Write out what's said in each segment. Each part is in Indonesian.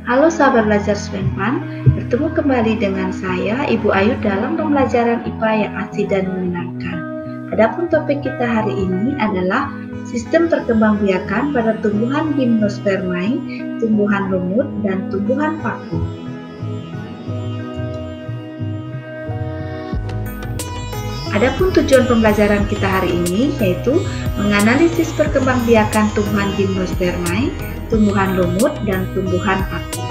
Halo sahabat belajar Svenpan, bertemu kembali dengan saya Ibu Ayu dalam pembelajaran IPA yang asik dan menyenangkan. Adapun topik kita hari ini adalah sistem perkembangbiakan pada tumbuhan Gymnospermae, tumbuhan lumut, dan tumbuhan paku. Adapun tujuan pembelajaran kita hari ini yaitu menganalisis perkembangbiakan tumbuhan Gymnospermae, tumbuhan lumut, dan tumbuhan paku.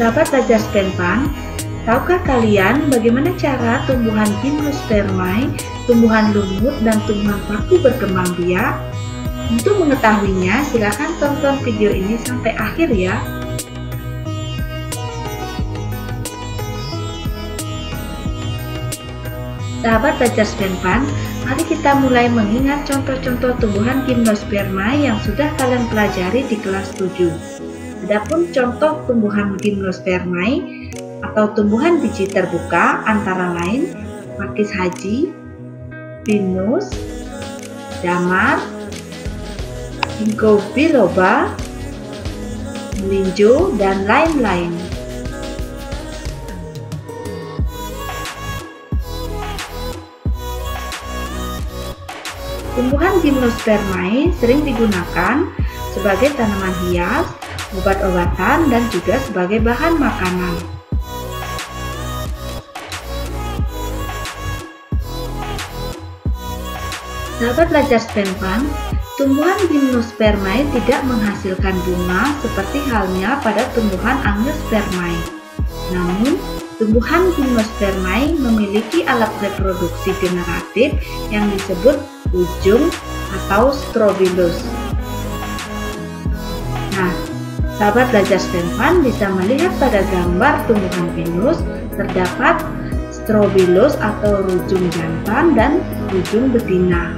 Sahabat belajar Svenpan, tahukah kalian bagaimana cara tumbuhan Gymnospermae, tumbuhan lumut, dan tumbuhan paku berkembang biak? Untuk mengetahuinya, silakan tonton video ini sampai akhir ya. Sahabat belajar Svenpan, mari kita mulai mengingat contoh-contoh tumbuhan Gymnospermae yang sudah kalian pelajari di kelas 7. Adapun contoh tumbuhan Gymnospermae atau tumbuhan biji terbuka antara lain Pakis haji, pinus, damar, ginkgo biloba, melinjo, dan lain-lain. Tumbuhan Gymnospermae sering digunakan sebagai tanaman hias, obat-obatan, dan juga sebagai bahan makanan. Sahabat belajar Svenpan, tumbuhan Gymnospermae tidak menghasilkan bunga seperti halnya pada tumbuhan Angiospermae. Namun, tumbuhan Gymnospermae memiliki alat reproduksi generatif yang disebut ujung atau strobilus. Nah, sahabat belajar Svenpan bisa melihat pada gambar tumbuhan pinus terdapat strobilus atau rujung jantan dan rujung betina.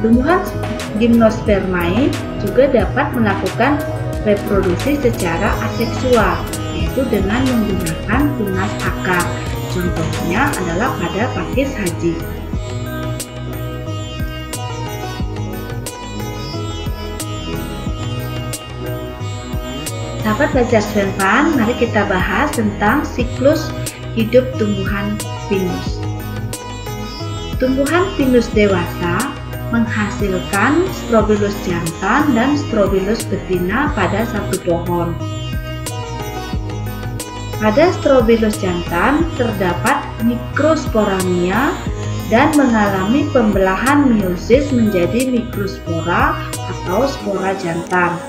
Tumbuhan Gymnospermae juga dapat melakukan reproduksi secara aseksual, yaitu dengan menggunakan tunas akar. Contohnya adalah pada pakis haji. Sahabat belajar Svenpan, mari kita bahas tentang siklus hidup tumbuhan pinus. Tumbuhan pinus dewasa menghasilkan strobilus jantan dan strobilus betina pada satu pohon. Pada strobilus jantan terdapat mikrosporamia dan mengalami pembelahan meiosis menjadi mikrospora atau spora jantan.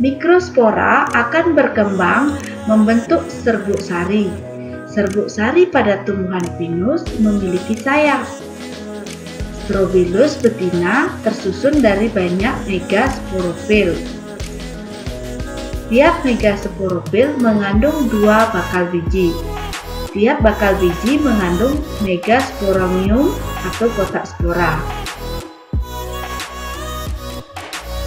Mikrospora akan berkembang membentuk serbuk sari. Serbuk sari pada tumbuhan pinus memiliki sayap. Strobilus betina tersusun dari banyak megasporofil. Tiap megasporofil mengandung 2 bakal biji. Tiap bakal biji mengandung megasporamium atau kotak spora.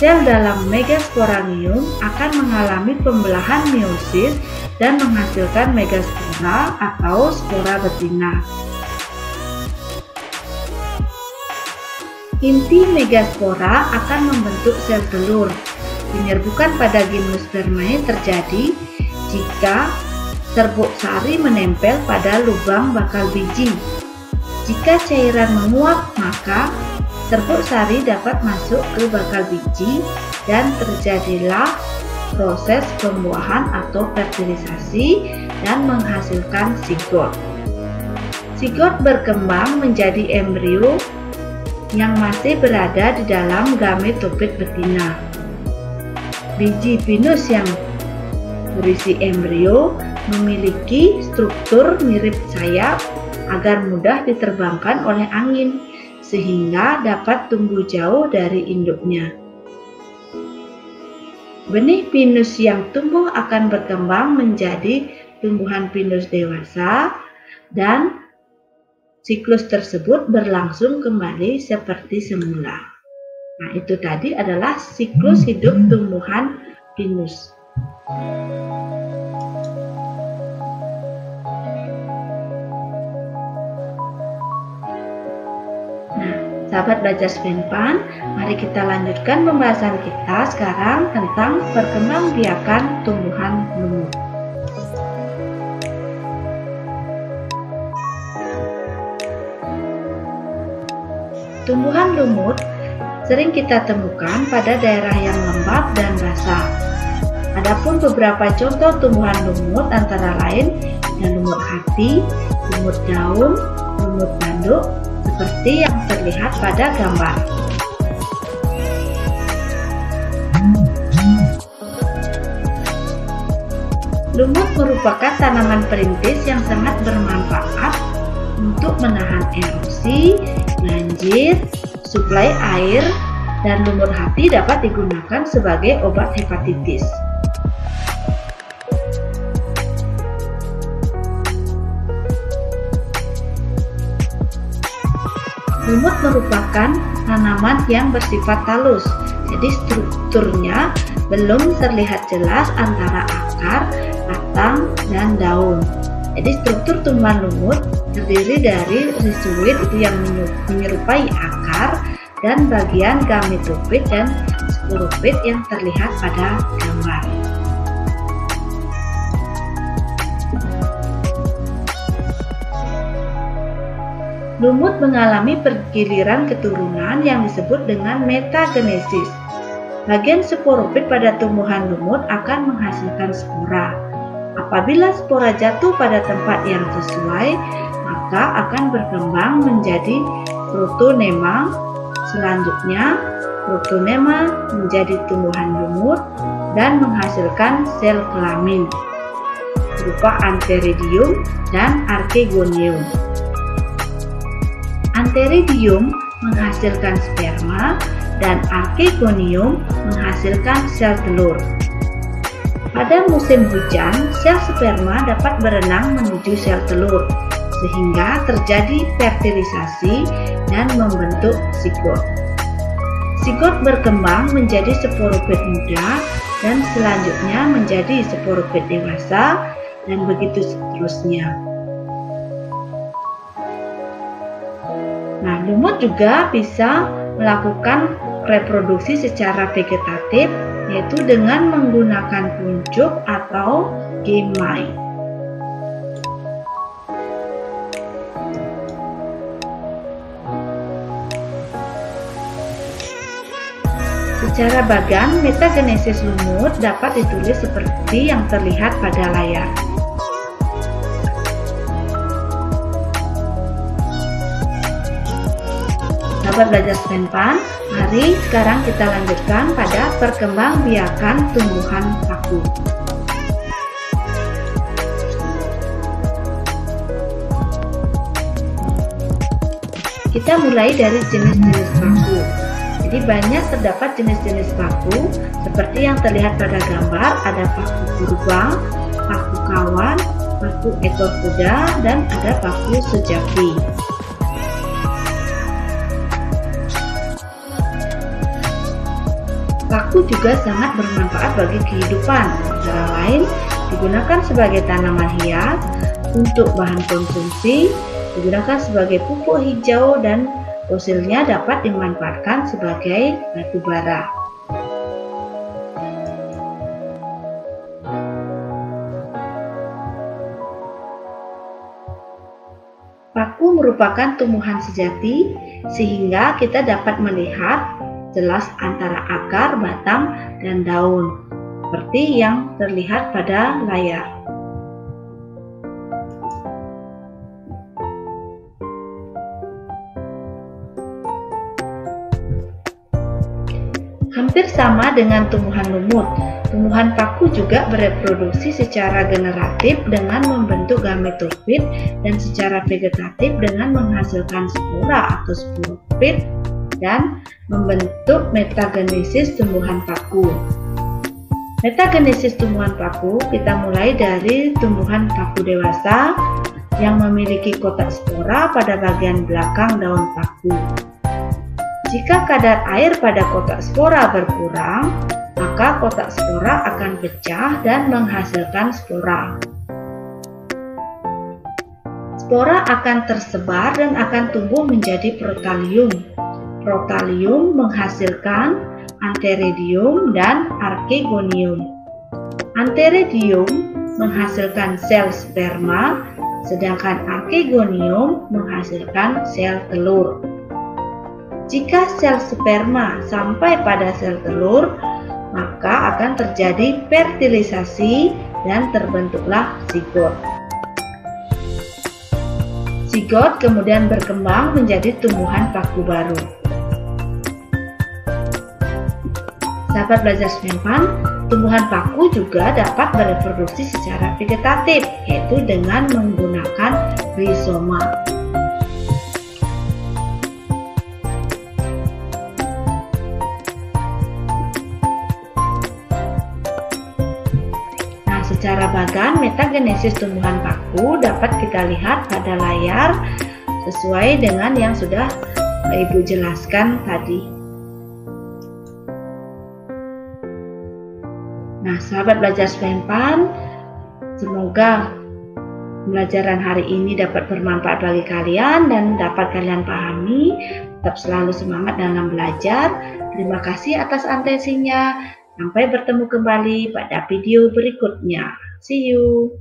Sel dalam megasporamium akan mengalami pembelahan meiosis dan menghasilkan megaspora atau spora betina. Inti megaspora akan membentuk sel telur. Penyerbukan pada Gymnospermae terjadi jika serbuk sari menempel pada lubang bakal biji. Jika cairan menguap, maka serbuk sari dapat masuk ke bakal biji dan terjadilah proses pembuahan atau fertilisasi dan menghasilkan zigot. Zigot berkembang menjadi embrio yang masih berada di dalam gametofit betina. Biji pinus yang berisi embrio memiliki struktur mirip sayap agar mudah diterbangkan oleh angin, sehingga dapat tumbuh jauh dari induknya. Benih pinus yang tumbuh akan berkembang menjadi tumbuhan pinus dewasa dan siklus tersebut berlangsung kembali seperti semula. Nah, itu tadi adalah siklus hidup tumbuhan pinus. Sahabat belajar Svenpan, mari kita lanjutkan pembahasan kita sekarang tentang perkembangbiakan tumbuhan lumut. Tumbuhan lumut sering kita temukan pada daerah yang lembab dan basah. Adapun beberapa contoh tumbuhan lumut antara lain lumut hati, lumut daun, lumut tanduk, seperti yang terlihat pada gambar. Lumut merupakan tanaman perintis yang sangat bermanfaat untuk menahan erosi, banjir, suplai air, dan lumut hati dapat digunakan sebagai obat hepatitis. Lumut merupakan tanaman yang bersifat halus, jadi strukturnya belum terlihat jelas antara akar, batang, dan daun. Jadi struktur tumbuhan lumut terdiri dari rhizoid itu yang menyerupai akar dan bagian gametofit dan sporopit yang terlihat pada gambar. Lumut mengalami pergiliran keturunan yang disebut dengan metagenesis. Bagian sporopit pada tumbuhan lumut akan menghasilkan spora. Apabila spora jatuh pada tempat yang sesuai, maka akan berkembang menjadi protonema. Selanjutnya, protonema menjadi tumbuhan lumut dan menghasilkan sel kelamin berupa antheridium dan archegonium. Antheridium menghasilkan sperma dan archegonium menghasilkan sel telur. Pada musim hujan, sel sperma dapat berenang menuju sel telur, sehingga terjadi fertilisasi dan membentuk zigot. Zigot berkembang menjadi sporopit muda dan selanjutnya menjadi sporopit dewasa dan begitu seterusnya. Nah, lumut juga bisa melakukan reproduksi secara vegetatif, yaitu dengan menggunakan kuncup atau gemai. Secara bagan, metagenesis lumut dapat ditulis seperti yang terlihat pada layar. Sahabat belajar Svenpan, mari sekarang kita lanjutkan pada perkembangbiakan tumbuhan paku. Kita mulai dari jenis-jenis paku. Jadi banyak terdapat jenis-jenis paku seperti yang terlihat pada gambar, ada paku kurbang, paku kawan, paku ekor kuda, dan ada paku sejati. Paku juga sangat bermanfaat bagi kehidupan, antara lain digunakan sebagai tanaman hias, untuk bahan konsumsi, digunakan sebagai pupuk hijau, dan fosilnya dapat dimanfaatkan sebagai batu bara. Paku merupakan tumbuhan sejati, sehingga kita dapat melihat jelas antara akar, batang, dan daun, seperti yang terlihat pada layar. Hampir sama dengan tumbuhan lumut, tumbuhan paku juga bereproduksi secara generatif dengan membentuk gametofit dan secara vegetatif dengan menghasilkan spora atau sporopit dan membentuk metagenesis tumbuhan paku. Metagenesis tumbuhan paku kita mulai dari tumbuhan paku dewasa yang memiliki kotak spora pada bagian belakang daun paku. Jika kadar air pada kotak spora berkurang, maka kotak spora akan pecah dan menghasilkan spora. Spora akan tersebar dan akan tumbuh menjadi protalium. protalium menghasilkan antheridium dan archegonium. Antheridium menghasilkan sel sperma, sedangkan archegonium menghasilkan sel telur. Jika sel sperma sampai pada sel telur, maka akan terjadi fertilisasi dan terbentuklah zigot. Zigot kemudian berkembang menjadi tumbuhan paku baru. Sahabat belajar SMENPAN, tumbuhan paku juga dapat bereproduksi secara vegetatif, yaitu dengan menggunakan rizoma. Secara bagan, metagenesis tumbuhan paku dapat kita lihat pada layar sesuai dengan yang sudah Ibu jelaskan tadi. Nah, sahabat belajar SMENPAN, semoga pembelajaran hari ini dapat bermanfaat bagi kalian dan dapat kalian pahami. Tetap selalu semangat dalam belajar. Terima kasih atas atensinya. Sampai bertemu kembali pada video berikutnya. See you.